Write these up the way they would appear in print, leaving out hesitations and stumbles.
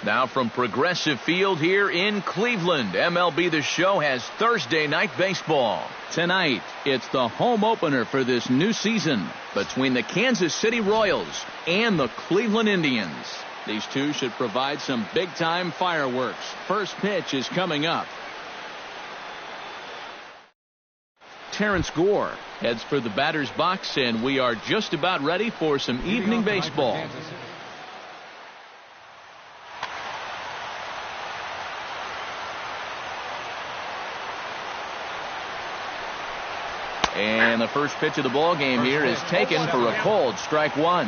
Now from Progressive Field here in Cleveland, MLB The Show has Thursday night baseball. Tonight, it's the home opener for this new season between the Kansas City Royals and the Cleveland Indians. These two should provide some big-time fireworks. First pitch is coming up. Terrence Gore heads for the batter's box, and we are just about ready for some evening baseball. And the first pitch of the ball game here is taken for a cold strike one.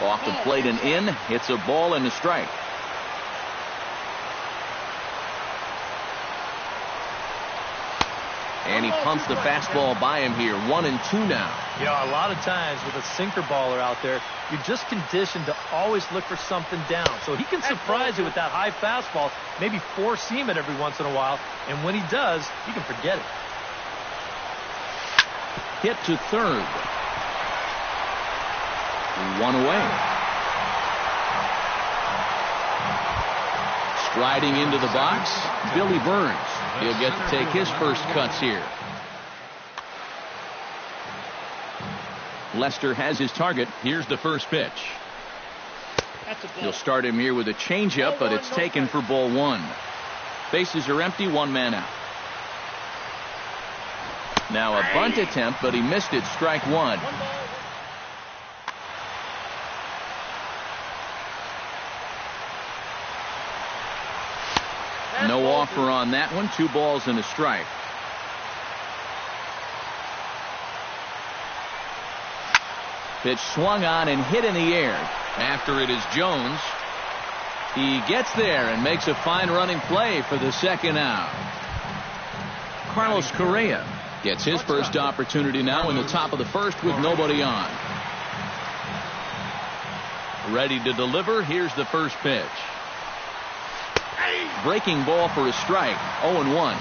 Off the plate and in. Hits a ball and a strike. And he pumps the fastball by him here. 1-2 now. Yeah, a lot of times with a sinker baller out there, you're just conditioned to always look for something down. So he can surprise you with that high fastball, maybe four-seam it every once in a while. And when he does, you can forget it. Hit to third. One away. Striding into the box, Billy Burns. He'll get to take his first cuts here. Lester has his target. Here's the first pitch. He'll start him here with a changeup, but it's taken for ball one. Bases are empty, one man out. Now a bunt attempt, but he missed it. Strike one. No offer on that one. 2 balls and a strike. Pitch swung on and hit in the air. After it is Jones. He gets there and makes a fine running play for the second out. Carlos Correa gets his first opportunity now in the top of the first with nobody on. Ready to deliver. Here's the first pitch. Breaking ball for a strike. 0-1.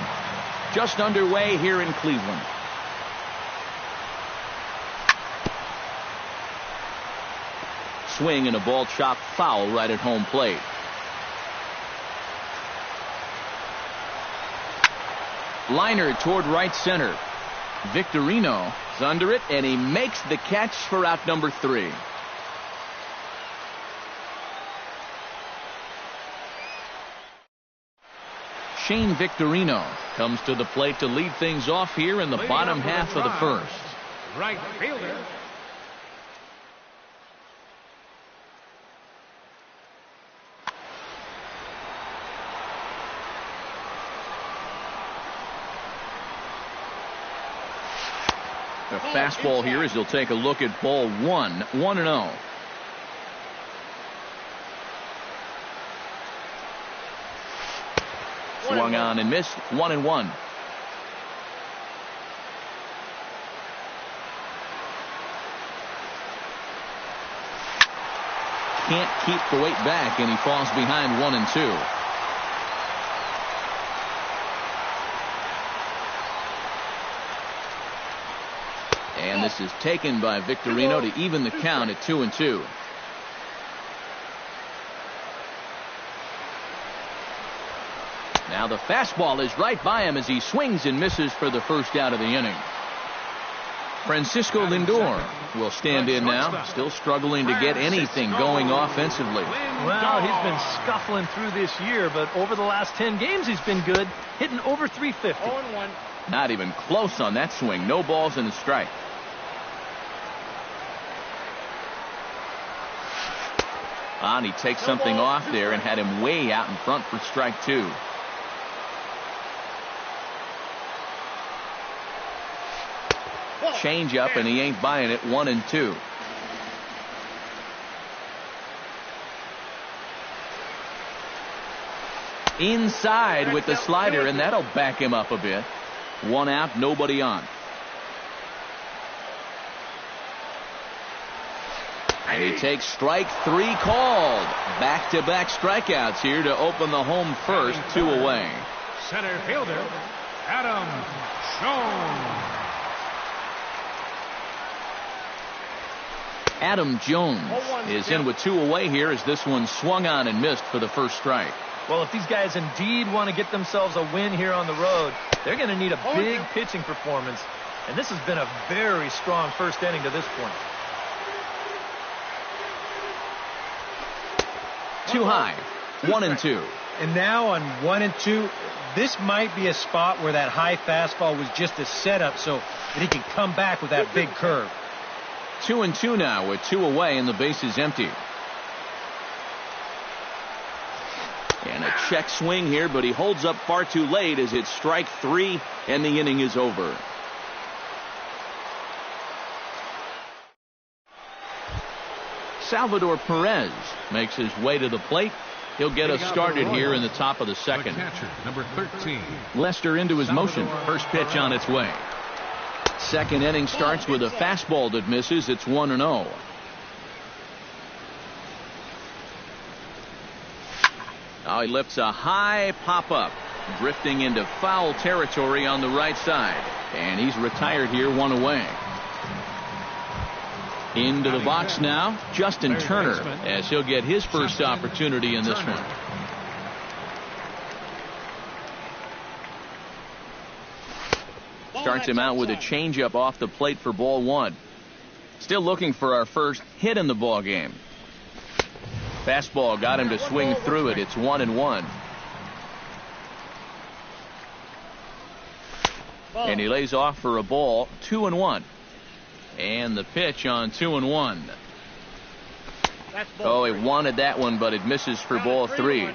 Just underway here in Cleveland. Swing and a ball chopped foul right at home plate. Liner toward right center. Victorino is under it, and he makes the catch for out number 3. Shane Victorino comes to the plate to lead things off here in the bottom half of the first. Right fielder. The fastball here as he'll take a look at ball 1. 1-0. Swung on and missed. 1-1. Can't keep the weight back, and he falls behind 1-2. And this is taken by Victorino to even the count at 2-2. Now the fastball is right by him as he swings and misses for the first out of the inning. Francisco Lindor will stand in now, still struggling to get anything going offensively. Well, he's been scuffling through this year, but over the last 10 games he's been good, hitting over 350. Not even close on that swing. No balls and a strike. And he takes something off there and had him way out in front for strike 2. Change up, and he ain't buying it. 1-2. Inside with the slider, and that'll back him up a bit. 1 out, nobody on. And he takes strike 3 called. Back-to-back strikeouts here to open the home first. 2 away. Center fielder, Adam Jones. Adam Jones is in with 2 away here as this one swung on and missed for the first strike. Well, if these guys indeed want to get themselves a win here on the road, they're going to need a big pitching performance. And this has been a very strong first inning to this point. Too high. 1-2. And now on 1-2, this might be a spot where that high fastball was just a setup so that he can come back with that big curve. 2-2 now with 2 away and the base is empty. And a check swing here, but he holds up far too late as it's strike 3 and the inning is over. Salvador Perez makes his way to the plate. He'll get us started here in the top of the second. Catcher, number 13. Lester into his motion. First pitch on its way. Second inning starts with a fastball that misses. It's 1-0. Now he lifts a high pop-up, drifting into foul territory on the right side. And he's retired here, 1 away. Into the box now, Justin Turner, as he'll get his first opportunity in this one. Starts him out with a changeup off the plate for ball 1. Still looking for our first hit in the ball game. Fastball got him to swing through it. It's 1-1. And he lays off for a ball. 2-1. And the pitch on 2-1. Oh, he wanted that one, but it misses for ball 3.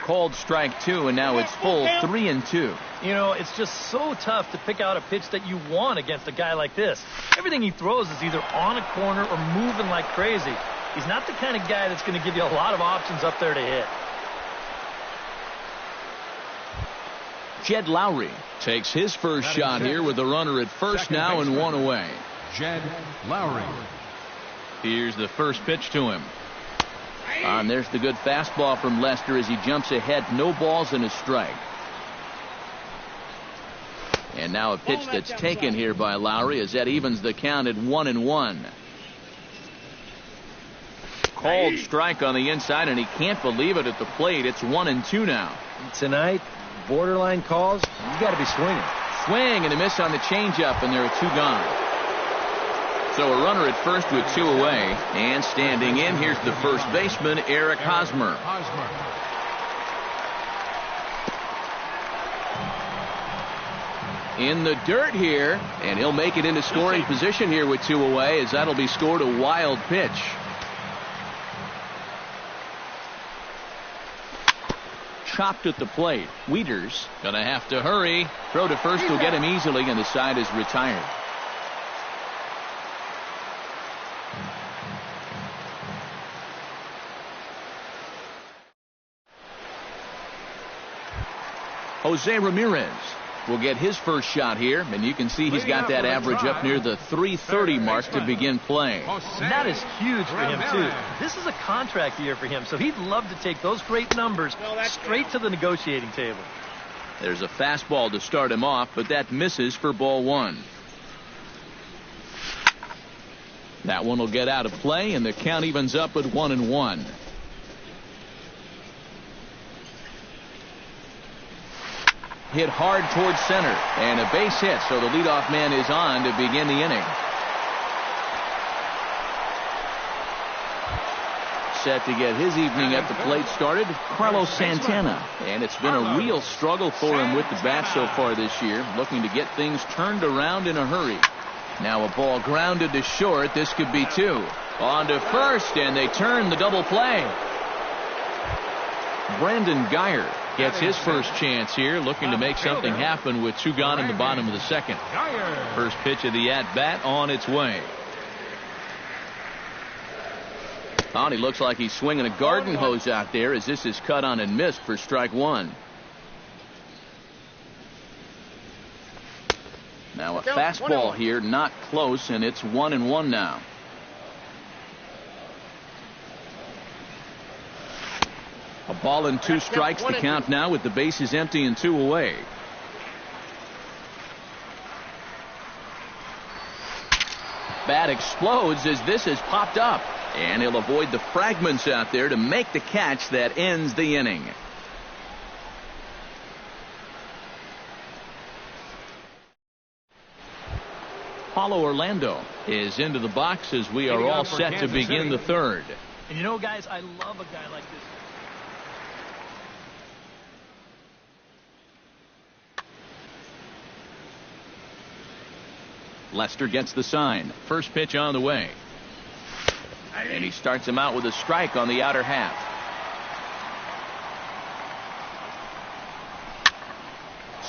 Called strike 2, and now it's full 3-2. You know, it's just so tough to pick out a pitch that you want against a guy like this. Everything he throws is either on a corner or moving like crazy. He's not the kind of guy that's going to give you a lot of options up there to hit. Jed Lowry takes his first shot here with a runner at first now and 1 away. Jed Lowry. Here's the first pitch to him. And there's the good fastball from Lester as he jumps ahead. No balls and a strike. And now a pitch that's taken here by Lowry as that evens the count at 1-1. Called strike on the inside, and he can't believe it at the plate. It's 1-2 now. Tonight, borderline calls, you got to be swinging. Swing and a miss on the changeup, and there are 2 gone. So a runner at first with 2 away, and standing in, here's the first baseman, Eric Hosmer. In the dirt here, and he'll make it into scoring position here with 2 away, as that'll be scored a wild pitch. Chopped at the plate. Wieters gonna have to hurry. Throw to first will get him easily, and the side is retired. Jose Ramirez will get his first shot here, and you can see he's got that average up near the 330 mark to begin play. And that is huge for him, too. This is a contract year for him, so he'd love to take those great numbers straight to the negotiating table. There's a fastball to start him off, but that misses for ball 1. That one will get out of play, and the count evens up at 1-1. Hit hard towards center, and a base hit, so the leadoff man is on to begin the inning. Set to get his evening at the plate started, Carlos Santana. And it's been a real struggle for him with the bat so far this year, looking to get things turned around in a hurry. Now a ball grounded to short. This could be 2. On to first, and they turn the double play. Brandon Geyer gets his first chance here, looking to make something happen with 2 gone in the bottom of the second. First pitch of the at-bat on its way. Oh, he looks like he's swinging a garden hose out there as this is cut on and missed for strike 1. Now a fastball here, not close, and it's 1-1 now. A ball and 2 strikes the count now with the bases empty and 2 away. Bat explodes as this has popped up. And he'll avoid the fragments out there to make the catch that ends the inning. Paulo Orlando is into the box as we are all set to begin the third. And you know, guys, I love a guy like this. Lester gets the sign. First pitch on the way. And he starts him out with a strike on the outer half.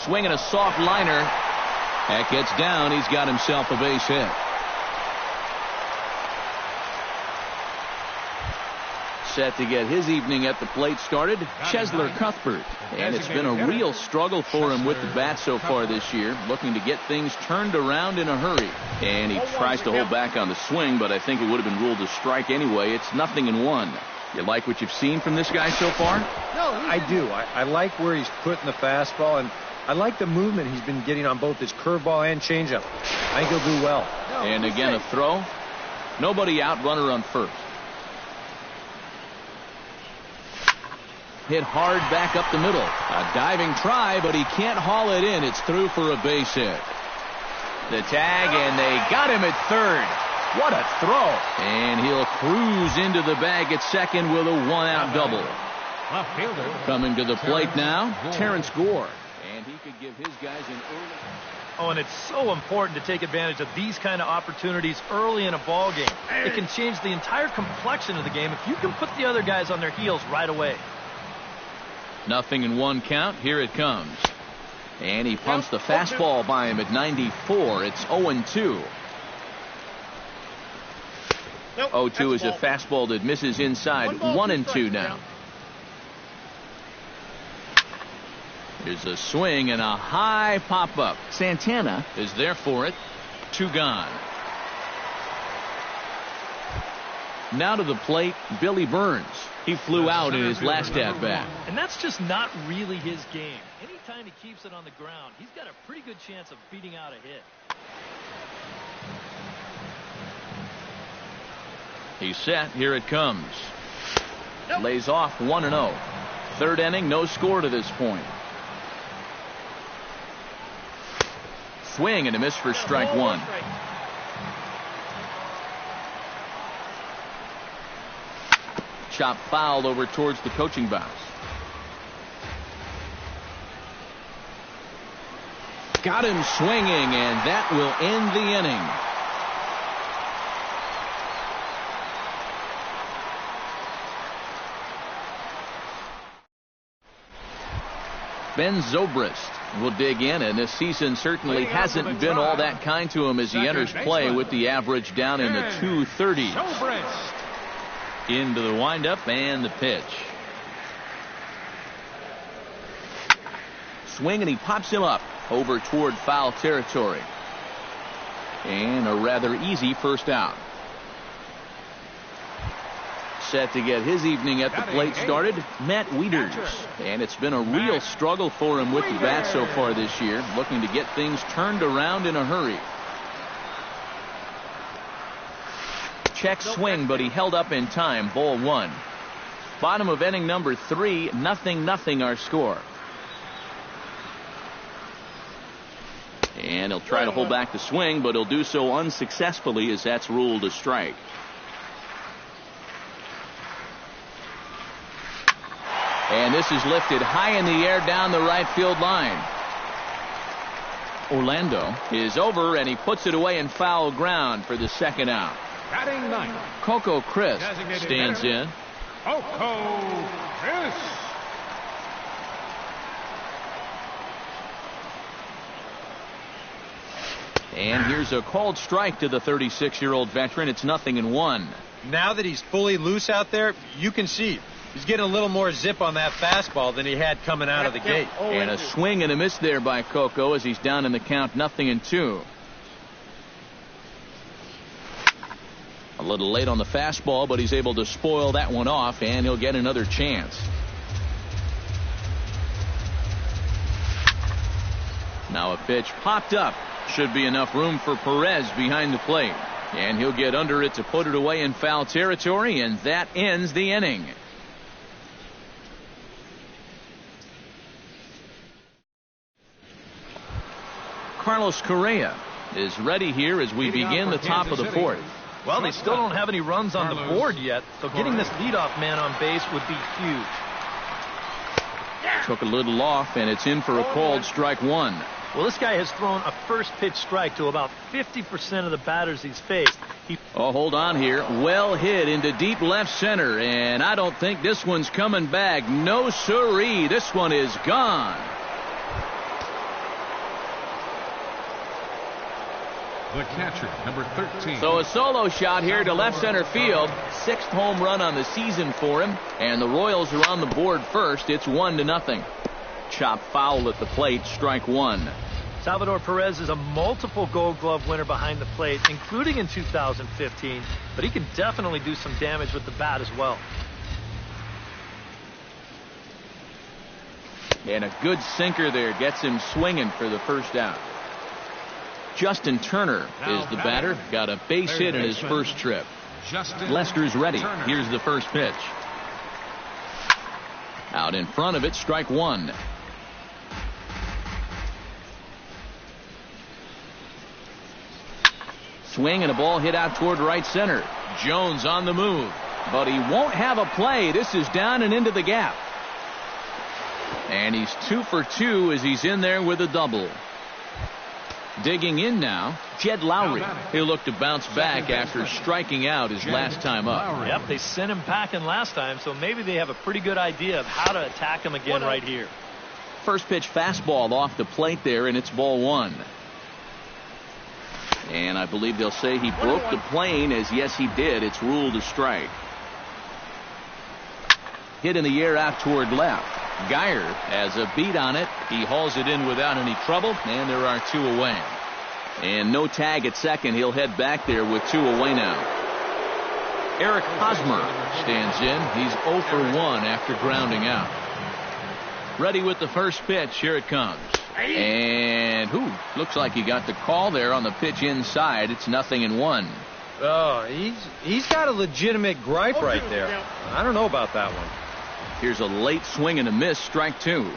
Swinging a soft liner. That gets down. He's got himself a base hit. Set to get his evening at the plate started, Chesler Cuthbert. And it's been a real struggle for him with the bat so far this year, looking to get things turned around in a hurry. And he tries to hold back on the swing, but I think it would have been ruled a strike anyway. It's 0-1. You like what you've seen from this guy so far? I do. I like where he's putting the fastball, and I like the movement he's been getting on both his curveball and changeup. I think he'll do well. And again, a throw. Nobody out, runner on first. Hit hard back up the middle. A diving try, but he can't haul it in. It's through for a base hit. The tag, and they got him at third. What a throw. And he'll cruise into the bag at second with a one-out double. Coming to the plate now, Terrence Gore. And he could give his guys an early... Oh, and it's so important to take advantage of these kind of opportunities early in a ball game. It can change the entire complexion of the game if you can put the other guys on their heels right away. 0-1 count. Here it comes. And he pumps the fastball by him at 94. It's 0-2. 0-2 is a fastball that misses inside. 1-2 now. Here's a swing and a high pop-up. Santana is there for it. 2 gone. Now to the plate, Billy Burns. He flew out in his last at-bat. And that's just not really his game. Anytime he keeps it on the ground, he's got a pretty good chance of beating out a hit. He's set. Here it comes. Lays off 1-0. Third inning, no score to this point. Swing and a miss for strike one. Chop fouled over towards the coaching box. Got him swinging, and that will end the inning. Ben Zobrist will dig in, and this season certainly hasn't been all that kind to him as he enters play with the average down in the 230s. Into the windup and the pitch. Swing, and he pops him up over toward foul territory. And a rather easy first out. Set to get his evening at the plate started, Matt Wieters. And it's been a real struggle for him with the bat so far this year, looking to get things turned around in a hurry. Check swing, but he held up in time. Ball 1. Bottom of inning number 3, 0-0 our score. And he'll try to hold back the swing, but he'll do so unsuccessfully as that's ruled a strike. And this is lifted high in the air down the right field line. Orlando is over, and he puts it away in foul ground for the second out. Batting ninth, Coco Crisp stands in. Coco Crisp. And here's a called strike to the 36-year-old veteran. It's 0-1. Now that he's fully loose out there, you can see he's getting a little more zip on that fastball than he had coming out of the gate. And a swing and a miss there by Coco as he's down in the count 0-2. A little late on the fastball, but he's able to spoil that one off, and he'll get another chance. Now a pitch popped up. Should be enough room for Perez behind the plate. And he'll get under it to put it away in foul territory, and that ends the inning. Carlos Correa is ready here as we begin the top of the fourth. Well, they still don't have any runs on the board yet, so getting this leadoff man on base would be huge. Took a little off, and it's in for a called strike one. Well, this guy has thrown a first pitch strike to about 50% of the batters he's faced. Oh, hold on here. Well hit into deep left center, and I don't think this one's coming back. No siree. This one is gone. The catcher, number 13. So a solo shot here to left center field. 6th home run on the season for him. And the Royals are on the board first. It's 1-0. Chop foul at the plate. Strike one. Salvador Perez is a multiple Gold Glove winner behind the plate, including in 2015. But he can definitely do some damage with the bat as well. And a good sinker there gets him swinging for the first out. Justin Turner is the batter. Got a base hit in his first trip. Lester's ready. Here's the first pitch. Out in front of it, strike one. Swing and a ball hit out toward right center. Jones on the move, but he won't have a play. This is down and into the gap. And he's 2 for 2 as he's in there with a double. Digging in now, Jed Lowry. He'll look to bounce back after striking out his last time up. Yep, they sent him packing last time, so maybe they have a pretty good idea of how to attack him again right here. First pitch fastball off the plate there, and it's ball one. And I believe they'll say he broke the plane, as yes he did. It's ruled a strike. Hit in the air out toward left. Geyer has a beat on it. He hauls it in without any trouble, and there are 2 away. And no tag at second. He'll head back there with 2 away now. Eric Hosmer stands in. He's 0 for 1 after grounding out. Ready with the first pitch. Here it comes. And looks like he got the call there on the pitch inside. It's 0-1. Oh, he's got a legitimate gripe right there. I don't know about that one. Here's a late swing and a miss, strike two.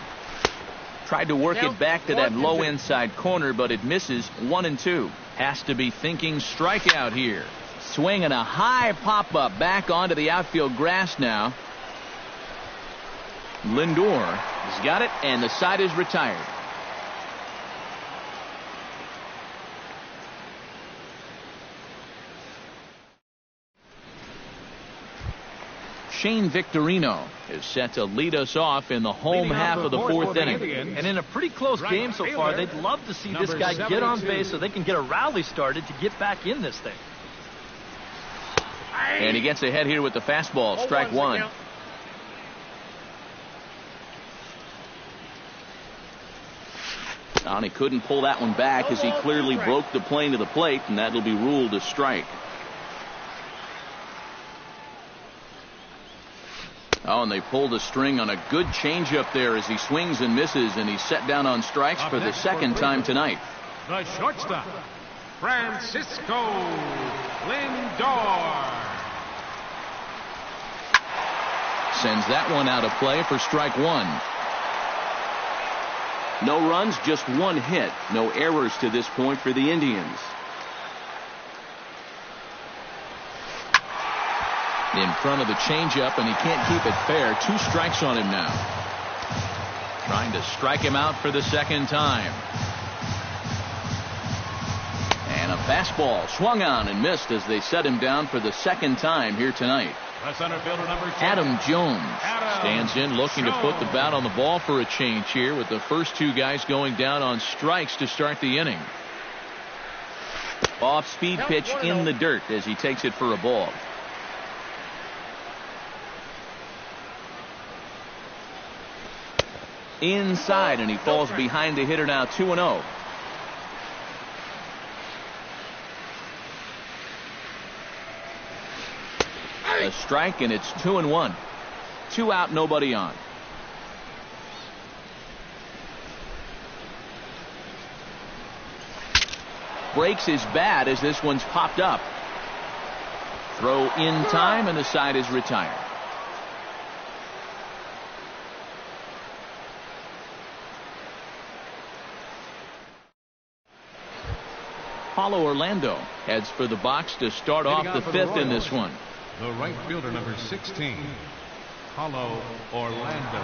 Tried to work it back to that low inside corner, but it misses. 1-2. Has to be thinking strikeout here. Swing and a high pop-up back onto the outfield grass now. Lindor has got it, and the side is retired. Shane Victorino is set to lead us off in the home half of the fourth inning. And in a pretty close game so far, they'd love to see this guy get on base so they can get a rally started to get back in this thing. And he gets ahead here with the fastball, strike one. And he couldn't pull that one back as he clearly broke the plane to the plate, and that'll be ruled a strike. Oh, and they pulled a string on a good changeup there as he swings and misses, and he's set down on strikes for the second time tonight. The shortstop, Francisco Lindor. Sends that one out of play for strike one. No runs, just one hit. No errors to this point for the Indians. In front of the changeup, and he can't keep it fair. 2 strikes on him now. Trying to strike him out for the second time. And a fastball swung on and missed as they set him down for the second time here tonight. The center fielder, number 10. Adam Jones stands in looking to put the bat on the ball for a change here, with the first 2 guys going down on strikes to start the inning. Off-speed pitch in the dirt as he takes it for a ball. Inside, and he falls behind the hitter now. 2-0. A strike, and it's 2-1. 2 out, nobody on. Breaks his bat as this one's popped up. Throw in time, and the side is retired. Paulo Orlando heads for the box to start off the fifth in this one. The right fielder, number 16, Paulo Orlando.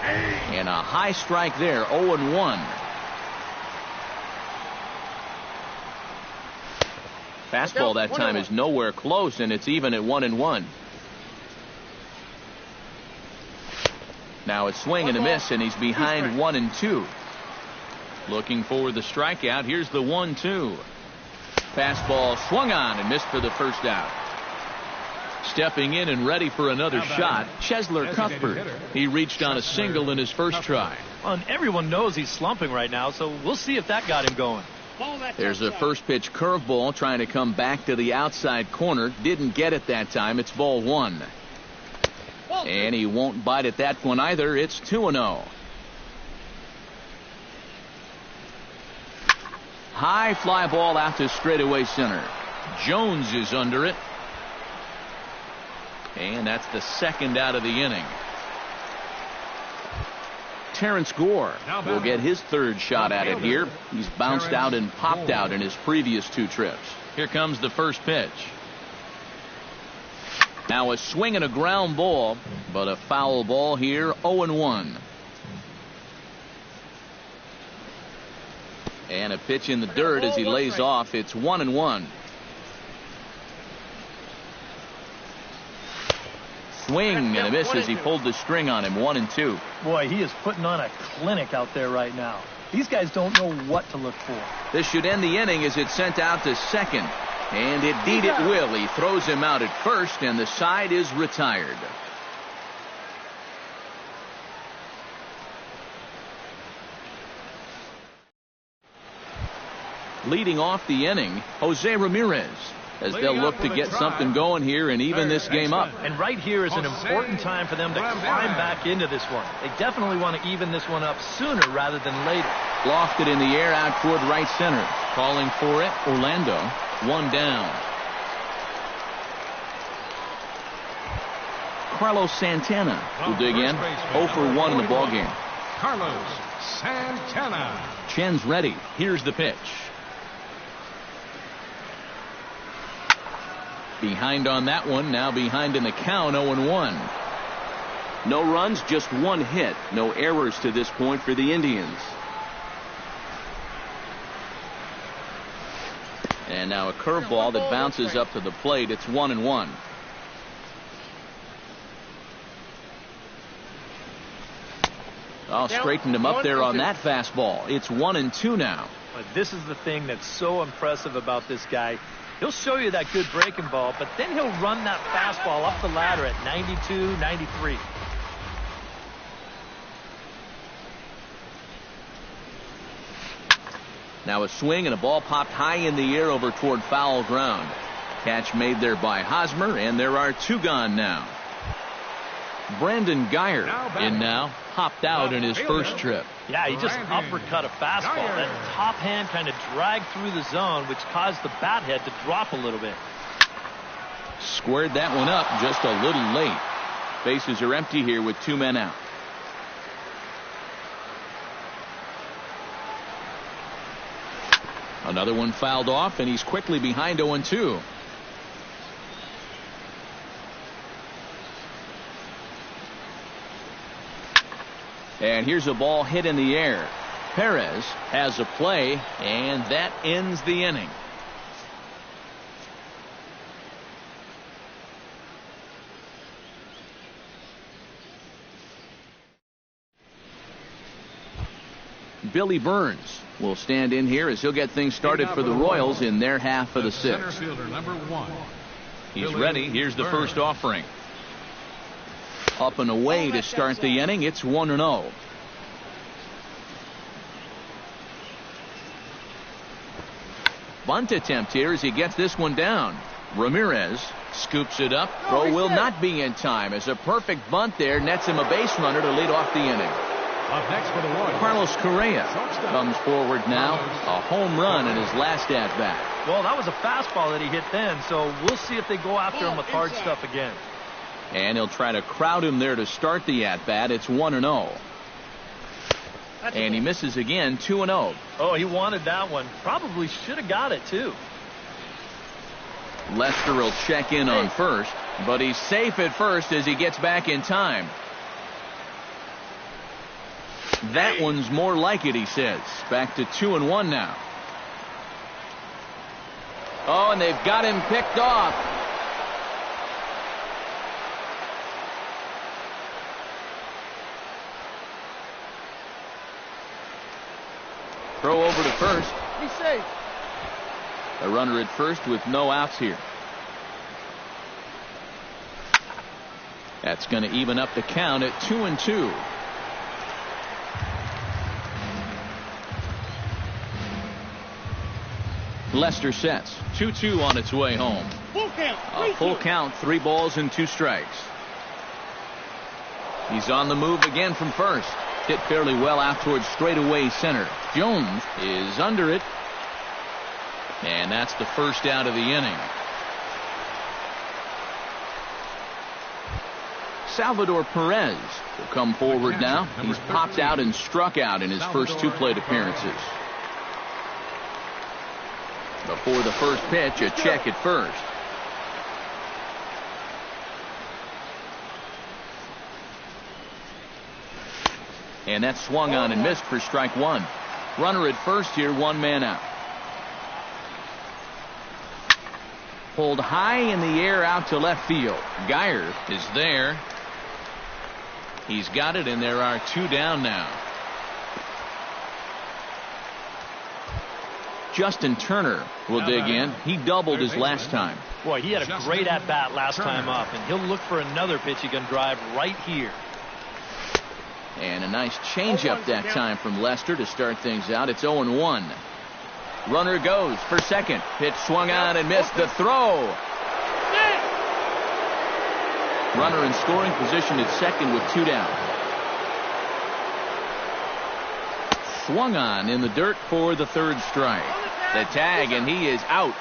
And a high strike there, 0-1. Fastball that time is nowhere close, and it's even at 1-1. Now it's swing and a miss, and he's behind 1-2. Looking for the strikeout. Here's the 1-2. Fastball swung on and missed for the first out. Stepping in and ready for another shot, Chesler Cuthbert. He reached on a single in his first try. Well, and everyone knows he's slumping right now, so we'll see if that got him going. There's a first pitch curveball trying to come back to the outside corner. Didn't get it that time. It's ball one. And he won't bite at that one either. It's 2-0. High fly ball out to straightaway center. Jones is under it. And that's the second out of the inning. Terrence Gore will get his third shot at it here. He's bounced out and popped out in his previous two trips. Here comes the first pitch. Now a swing and a ground ball, but a foul ball here, 0-1. And a pitch in the dirt as he lays off. It's 1-1. Swing and a miss as he pulled the string on him. 1-2. Boy, he is putting on a clinic out there right now. These guys don't know what to look for. This should end the inning as it's sent out to second. And indeed it will. He throws him out at first, and the side is retired. Leading off the inning, Jose Ramirez, as they'll look to get something going here and even this game up. And right here is an important time for them to climb back into this one. They definitely want to even this one up sooner rather than later. Lofted in the air out toward right center. Calling for it, Orlando. One down. Carlos Santana will dig in. 0 for 1 in the ballgame. Carlos Santana. Chen's ready. Here's the pitch. Behind on that one. Now behind in the count, 0-1. No runs, just one hit. No errors to this point for the Indians. And now a curveball that bounces up to the plate. It's 1-1. Oh, straightened him up there on that fastball. It's 1-2 now. But this is the thing that's so impressive about this guy. He'll show you that good breaking ball, but then he'll run that fastball up the ladder at 92, 93. Now a swing and a ball popped high in the air over toward foul ground. Catch made there by Hosmer, and there are two gone now. Brandon Geyer in now, hopped out in his first trip. Yeah, he just uppercut a fastball. That top hand kind of dragged through the zone, which caused the bat head to drop a little bit. Squared that one up just a little late. Bases are empty here with two men out. Another one fouled off, and he's quickly behind 0-2. And here's a ball hit in the air. Perez has a play, and that ends the inning. Billy Burns will stand in here as he'll get things started for the Royals in their half of the sixth. Center fielder, number 1. He's ready. Here's the first offering. Up and away to start the inning. It's 1-0. Bunt attempt here as he gets this one down. Ramirez scoops it up. Throw will not be in time as a perfect bunt there nets him a base runner to lead off the inning. Up next for the Royals, Carlos Correa comes forward now. A home run in his last at-bat. Well, that was a fastball that he hit then, so we'll see if they go after him with hard stuff again. And he'll try to crowd him there to start the at-bat. It's 1-0. And he misses again, 2-0. Oh, he wanted that one. Probably should have got it, too. Lester will check in on first, but he's safe at first as he gets back in time. That one's more like it, he says. Back to 2-1 now. Oh, and they've got him picked off. Throw over to first. He's safe. A runner at first with no outs here. That's going to even up the count at 2-2. Lester sets. 2-2 on its way home. A full count, 3 balls and 2 strikes. He's on the move again from first. Hit fairly well out towards straightaway center. Jones is under it. And that's the first out of the inning. Salvador Perez will come forward now. He's popped out and struck out in his first 2 plate appearances. Before the first pitch, a check at first. And that's swung on and missed for strike 1. Runner at first here, 1 man out. Pulled high in the air out to left field. Geyer is there. He's got it, and there are 2 down now. Justin Turner will dig in. He doubled his last time. Boy, he had a great at-bat last time up, and he'll look for another pitch he can drive right here. And a nice changeup that time from Lester to start things out. It's 0-1. Runner goes for second. Pitch swung on and missed. The throw. Runner in scoring position at second with 2 down. Swung on in the dirt for the 3rd strike. The tag, and he is out.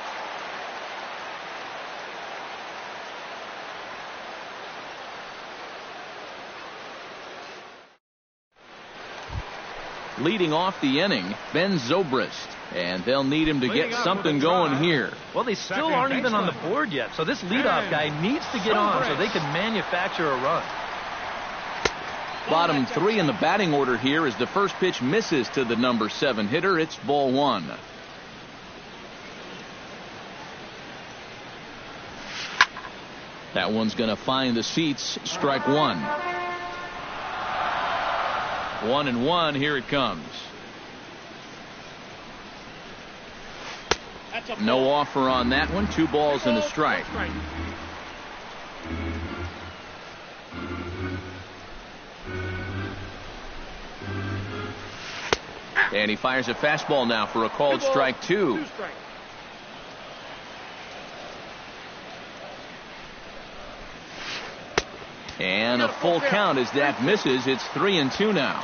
Leading off the inning, Ben Zobrist. And they'll need him to get something going here. Well, they still aren't even on the board yet, so this leadoff guy needs to get on so they can manufacture a run. Bottom 3 in the batting order here as the first pitch misses to the number 7 hitter. It's ball 1. That one's going to find the seats. Strike 1. 1-1. Here it comes. No offer on that one. 2 balls and a strike. And he fires a fastball now for a called strike 2. And a full count as that misses. It's 3-2 now.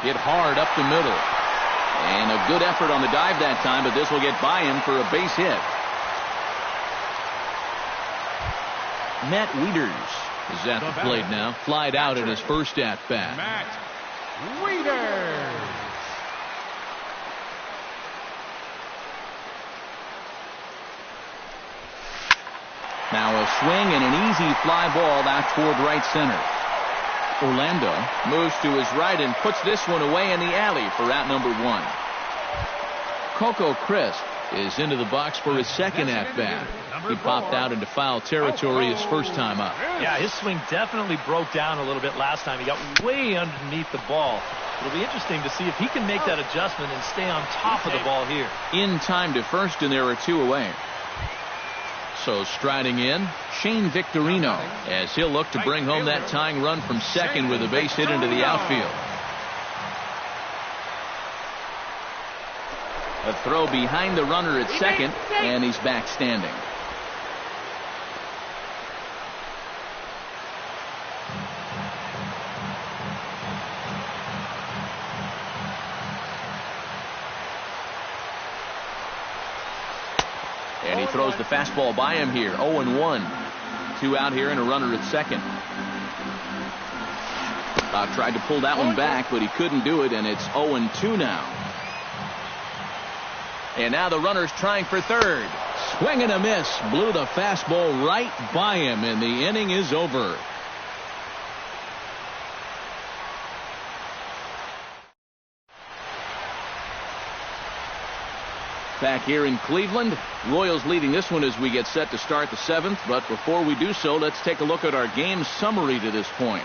Hit hard up the middle. And a good effort on the dive that time, but this will get by him for a base hit. Matt Wieters is at the plate now. Flied out at his first at-bat. Matt Wieters. Now a swing and an easy fly ball out toward right center. Orlando moves to his right and puts this one away in the alley for out number 1. Coco Crisp is into the box for his second at-bat. He popped out into foul territory his first time up. Yeah, his swing definitely broke down a little bit last time. He got way underneath the ball. It'll be interesting to see if he can make that adjustment and stay on top of the ball here. In time to first, and there are 2 away. So striding in, Shane Victorino, as he'll look to bring home that tying run from second with a base hit into the outfield. A throw behind the runner at second, and he's back standing. he throws the fastball by him here. 0-1. 2 out here and a runner at second. Tried to pull that one back, but he couldn't do it, and it's 0-2 now. And now the runner's trying for third. Swing and a miss. Blew the fastball right by him, and the inning is over. Back here in Cleveland, Royals leading this one as we get set to start the 7th. But before we do so, let's take a look at our game summary to this point.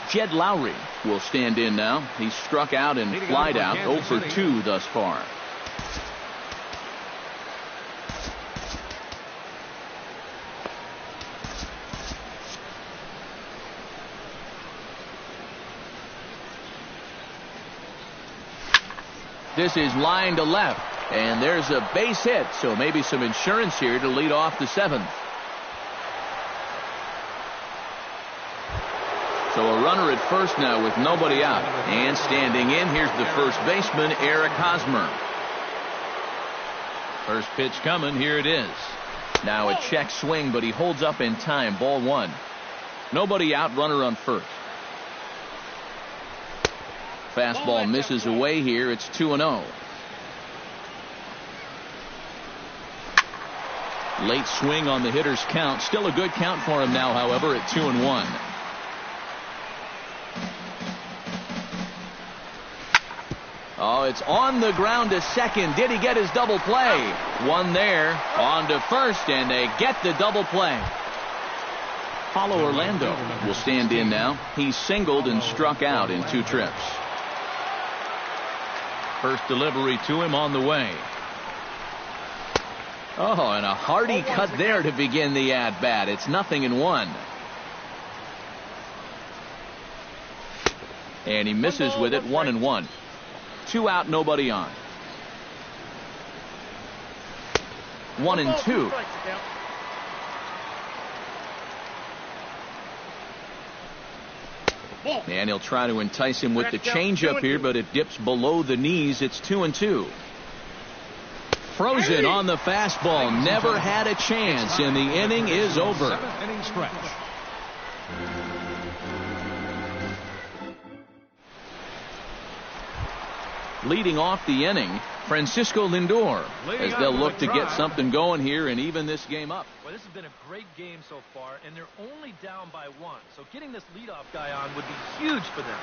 Jed Lowry will stand in now. He's struck out and flied out. 0 for 2 thus far. This is line to left, and there's a base hit, so maybe some insurance here to lead off the 7th. So a runner at first now with nobody out. And standing in, here's the first baseman, Eric Hosmer. First pitch coming, here it is. Now a check swing, but he holds up in time. Ball 1. Nobody out, runner on first. Fastball misses away here. It's 2-0. Late swing on the hitter's count. Still a good count for him now, however, at 2-1. Oh, it's on the ground to second. Did he get his double play? One there. On to first, and they get the double play. Paulo Orlando will stand in now. He's singled and struck out in 2 trips. First delivery to him on the way. Oh, and a hearty cut there to begin the at-bat. It's 0-1. And he misses with it. 1-1. 2 out, nobody on. 1-2. And he'll try to entice him with the changeup here, but it dips below the knees. It's 2-2. Frozen on the fastball. Never had a chance, and the inning is over. 7th inning stretch. Leading off the inning, Francisco Lindor, as they'll look to get something going here and even this game up. Well, this has been a great game so far, and they're only down by 1. So getting this leadoff guy on would be huge for them.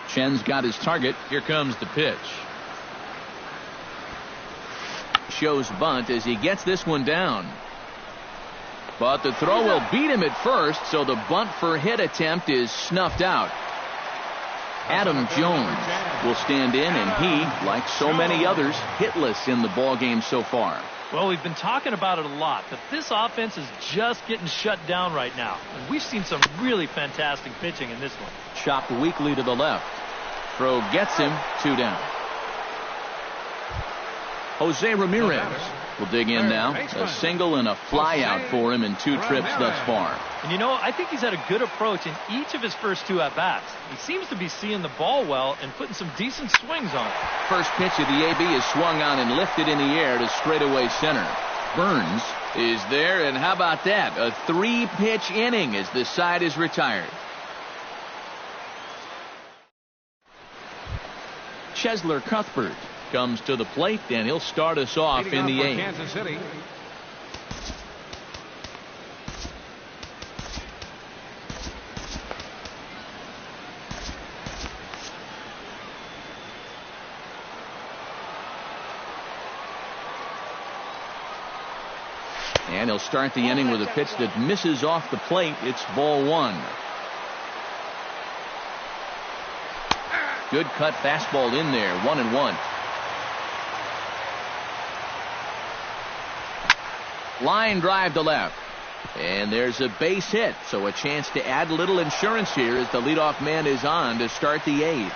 Chen's got his target. Here comes the pitch. Shows bunt as he gets this one down. But the throw will beat him at first, so the bunt for hit attempt is snuffed out. Adam Jones will stand in, and he, like so many others, hitless in the ball game so far. Well, we've been talking about it a lot, but this offense is just getting shut down right now. And we've seen some really fantastic pitching in this one. Chopped weakly to the left. Throw gets him. 2 down. Jose Ramirez will dig in now. A single and a fly out for him in 2 trips thus far. And you know, I think he's had a good approach in each of his first 2 at-bats. He seems to be seeing the ball well and putting some decent swings on it. First pitch of the AB is swung on and lifted in the air to straightaway center. Burns is there, and how about that? A 3-pitch inning as the side is retired. Chesler Cuthbert comes to the plate, and he'll start us off in the 8th. Kansas City. And he'll start the inning with a pitch that misses off the plate. It's ball 1. Good cut fastball in there. 1-1. Line drive to left. And there's a base hit, so a chance to add a little insurance here as the leadoff man is on to start the 8th.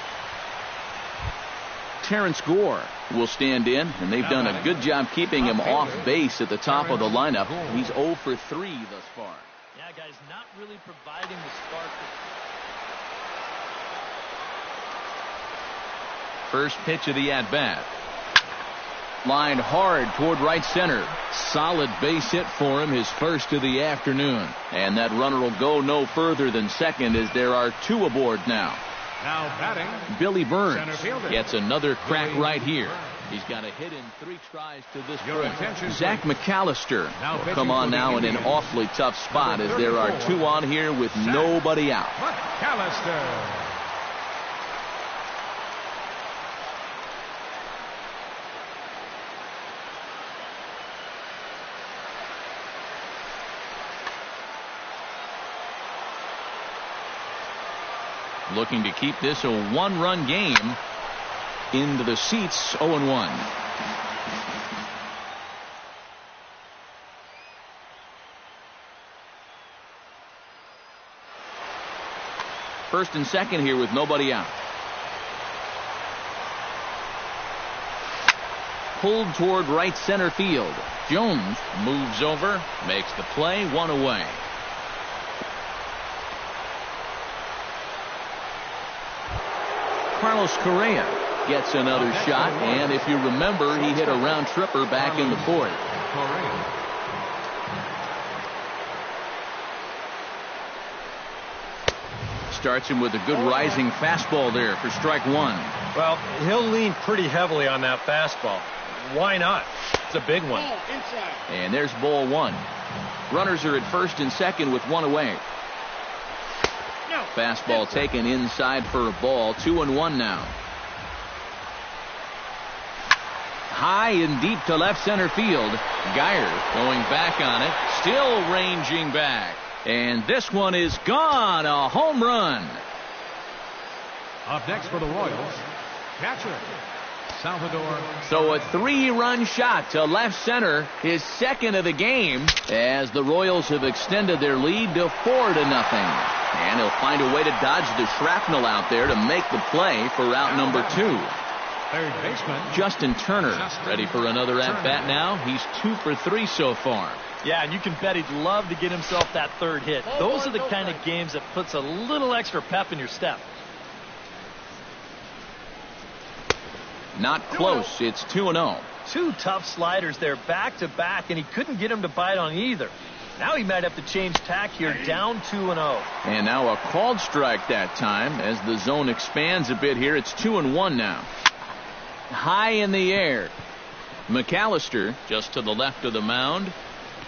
Terrence Gore will stand in, and they've done a good job keeping him off base at the top of the lineup. He's 0 for 3 thus far. Yeah, guys, not really providing the spark. First pitch of the at-bat. Lined hard toward right center. Solid base hit for him, his first of the afternoon. And that runner will go no further than second as there are two aboard now. Now batting, Billy Burns center fielder. gets another crack Billy right here. Burns. He's got a hit in 3 tries to this Your point. attention, Zach please. McAllister Now will pitching come on for the now in an Indians. awfully tough spot Number as there are 34. 2 on here with Zach nobody out. McAllister. Looking to keep this a 1-run game. Into the seats, 0-1. First and second here with nobody out. Pulled toward right center field. Jones moves over, makes the play, 1 away. Carlos Correa gets another shot, and if you remember, he hit a round tripper back in the 4th. Starts him with a good rising fastball there for strike 1. Well, he'll lean pretty heavily on that fastball. Why not? It's a big one. And there's ball 1. Runners are at first and second with 1 away. Fastball taken inside for a ball. 2-1 now. High and deep to left center field. Geyer going back on it. Still ranging back. And this one is gone. A home run. Up next for the Royals, catcher Salvador. So a 3-run shot to left center, his second of the game, as the Royals have extended their lead to 4-0. And he'll find a way to dodge the shrapnel out there to make the play for out number 2. Third baseman Justin Turner ready for another at-bat now. He's 2 for 3 so far. Yeah, and you can bet he'd love to get himself that third hit. Those are the kind of games that puts a little extra pep in your step. Not close. It's 2-0. 2 tough sliders there back to back, and he couldn't get him to bite on either. Now he might have to change tack here, down 2-0. And now a called strike that time as the zone expands a bit here. It's 2-1 now. High in the air. McAllister just to the left of the mound.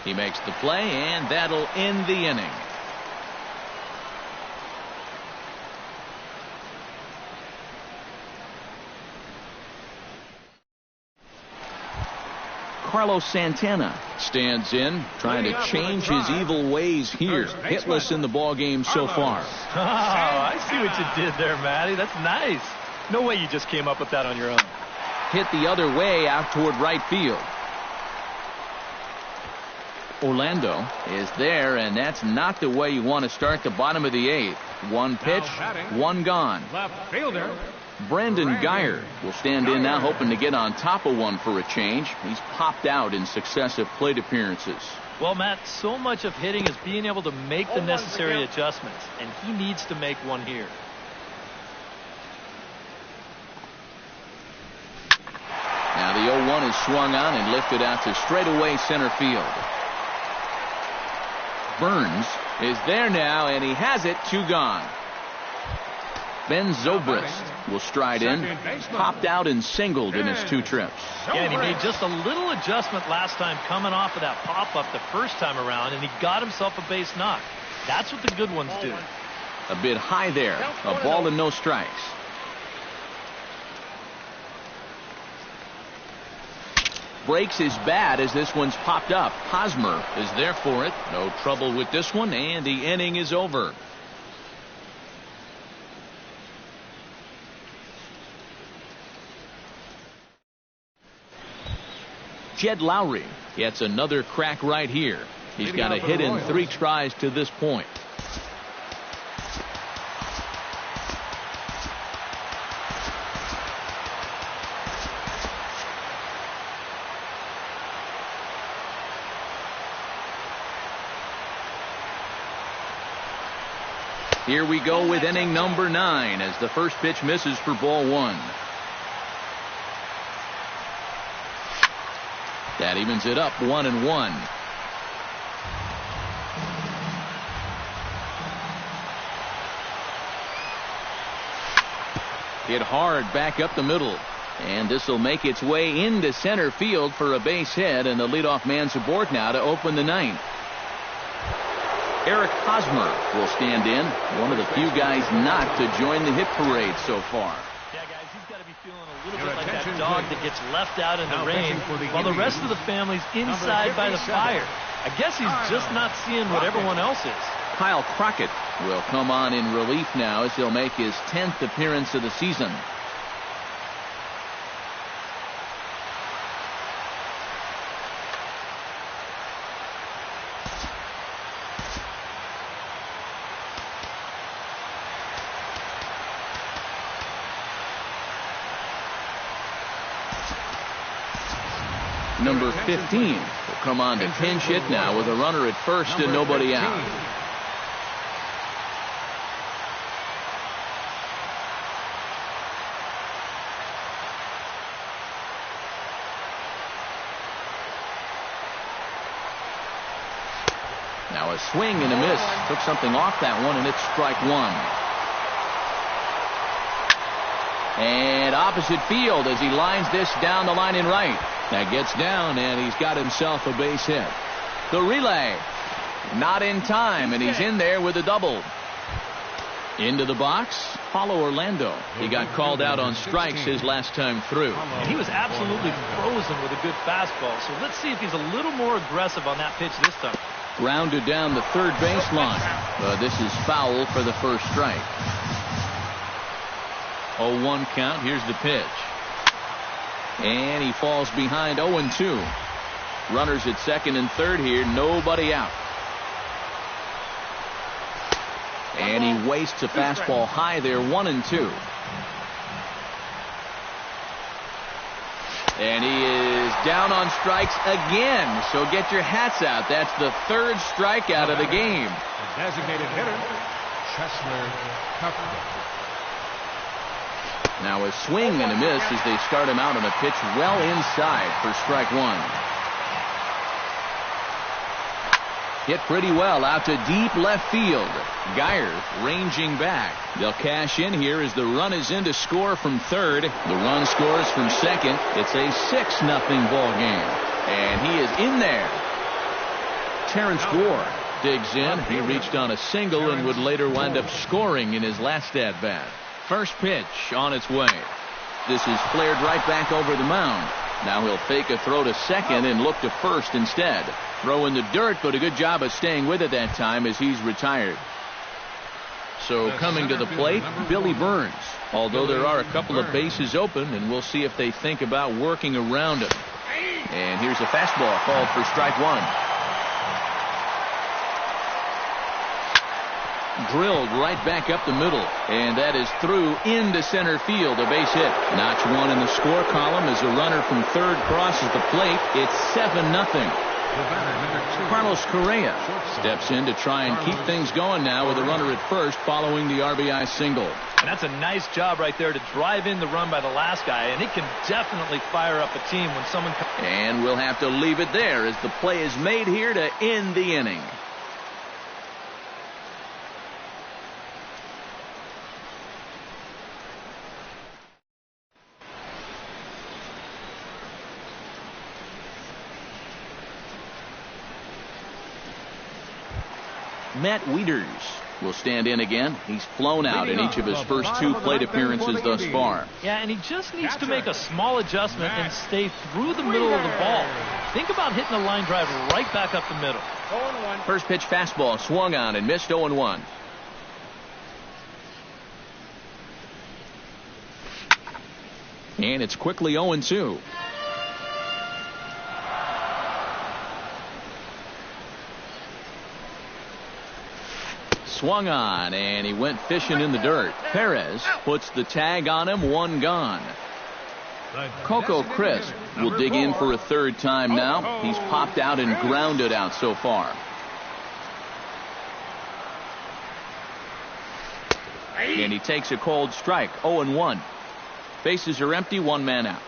He makes the play, and that'll end the inning. Carlos Santana stands in, trying to change his evil ways here. Hitless in the ball game so far. Oh, I see what you did there, Matty. That's nice. No way you just came up with that on your own. Hit the other way out toward right field. Orlando is there, and that's not the way you want to start the bottom of the 8th. 1 pitch, 1 gone. Left fielder Brandon Geyer will stand in now, hoping to get on top of one for a change. He's popped out in successive plate appearances. Well, Matt, so much of hitting is being able to make the necessary adjustments, and he needs to make one here. Now the 0-1 is swung on and lifted out to straightaway center field. Burns is there now, and he has it. 2 gone. Ben Zobrist will stride in. Popped out and singled in his 2 trips. Yeah, and he made just a little adjustment last time coming off of that pop-up the first time around, and he got himself a base knock. That's what the good ones do. A bit high there. A ball and no strikes. Breaks his bat as this one's popped up. Hosmer is there for it. No trouble with this one, and the inning is over. Jed Lowry gets another crack right here. He's got a hit in 3 tries to this point. Here we go with inning number 9 as the first pitch misses for ball 1. That evens it up 1-1. Hit hard back up the middle. And this will make its way into center field for a base hit, and the leadoff man's aboard now to open the ninth. Eric Hosmer will stand in, one of the few guys not to join the hit parade so far. Yeah, guys, he's got to be feeling a little bit like that dog that gets left out in the rain while the rest of the family's inside by the fire. I guess he's just not seeing what everyone else is. Kyle Crockett will come on in relief now as he'll make his 10th appearance of the season. Number 15 will come on to pinch hit now with a runner at first and nobody out. Now a swing and a miss. Took something off that one, and it's strike one. And opposite field as he lines this down the line in right. That gets down, and he's got himself a base hit. The relay, not in time, and he's in there with a double. Into the box, Paulo Orlando. He got called out on strikes his last time through. And he was absolutely frozen with a good fastball, so let's see if he's a little more aggressive on that pitch this time. Grounded down the third baseline. This is foul for the first strike. 0-1 count. Here's the pitch. And he falls behind 0-2. Runners at second and third here. Nobody out. And he wastes a fastball high there. 1-2. And he is down on strikes again. So get your hats out. That's the third strikeout of the game. The designated hitter, Chesler Tucker. Now a swing and a miss as they start him out on a pitch well inside for strike one. Hit pretty well out to deep left field. Geyer ranging back. They'll cash in here as the run is in to score from third. The run scores from second. It's a 6-0 ball game. And he is in there. Terrence Ward digs in. He reached on a single and would later wind up scoring in his last at-bat. First pitch on its way. This is flared right back over the mound. Now he'll fake a throw to second and look to first instead. Throw in the dirt, but a good job of staying with it that time as he's retired. So coming to the plate, Billy Burns. Although there are a couple of bases open, and we'll see if they think about working around him. And here's a fastball called for strike one. Drilled right back up the middle, and that is through into center field, a base hit. Notch one in the score column as a runner from third crosses the plate. It's 7-0. Carlos Correa steps in to try and keep things going now with a runner at first following the RBI single. And that's a nice job right there to drive in the run by the last guy, and it can definitely fire up a team when someone comes. And we'll have to leave it there as the play is made here to end the inning. Matt Wieters will stand in again. He's flown out in each of his first two plate appearances thus far. Yeah, and he just needs to make a small adjustment and stay through the middle of the ball. Think about hitting a line drive right back up the middle. 0-1. First pitch fastball swung on and missed. 0-1. And it's quickly 0-2. Swung on, and he went fishing in the dirt. Perez puts the tag on him, one gone. Coco Crisp will dig in for a third time now. He's popped out and grounded out so far. And he takes a cold strike, 0-1. Bases are empty, one man out.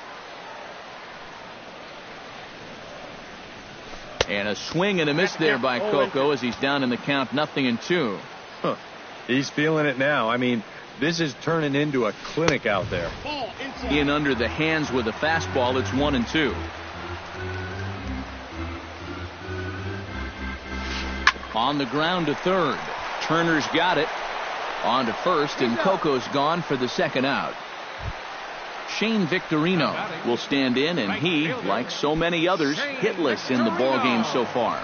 And a swing and a miss there by Coco as he's down in the count 0-2. Huh. He's feeling it now. I mean, this is turning into a clinic out there. In under the hands with a fastball, it's 1-2. On the ground to third. Turner's got it. On to first, and Coco's gone for the second out. Shane Victorino will stand in, and he, like so many others, hitless in the ballgame so far.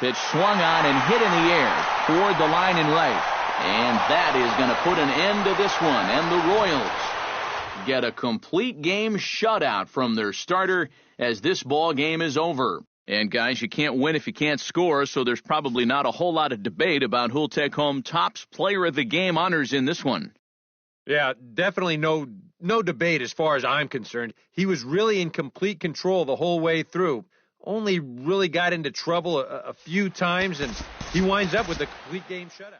Pitch swung on and hit in the air toward the line and right. And that is going to put an end to this one. And the Royals get a complete game shutout from their starter as this ball game is over. And guys, you can't win if you can't score, so there's probably not a whole lot of debate about who'll take home Topps Player of the Game honors in this one. Yeah, definitely no debate as far as I'm concerned. He was really in complete control the whole way through. Only really got into trouble a few times, and he winds up with a complete game shutout.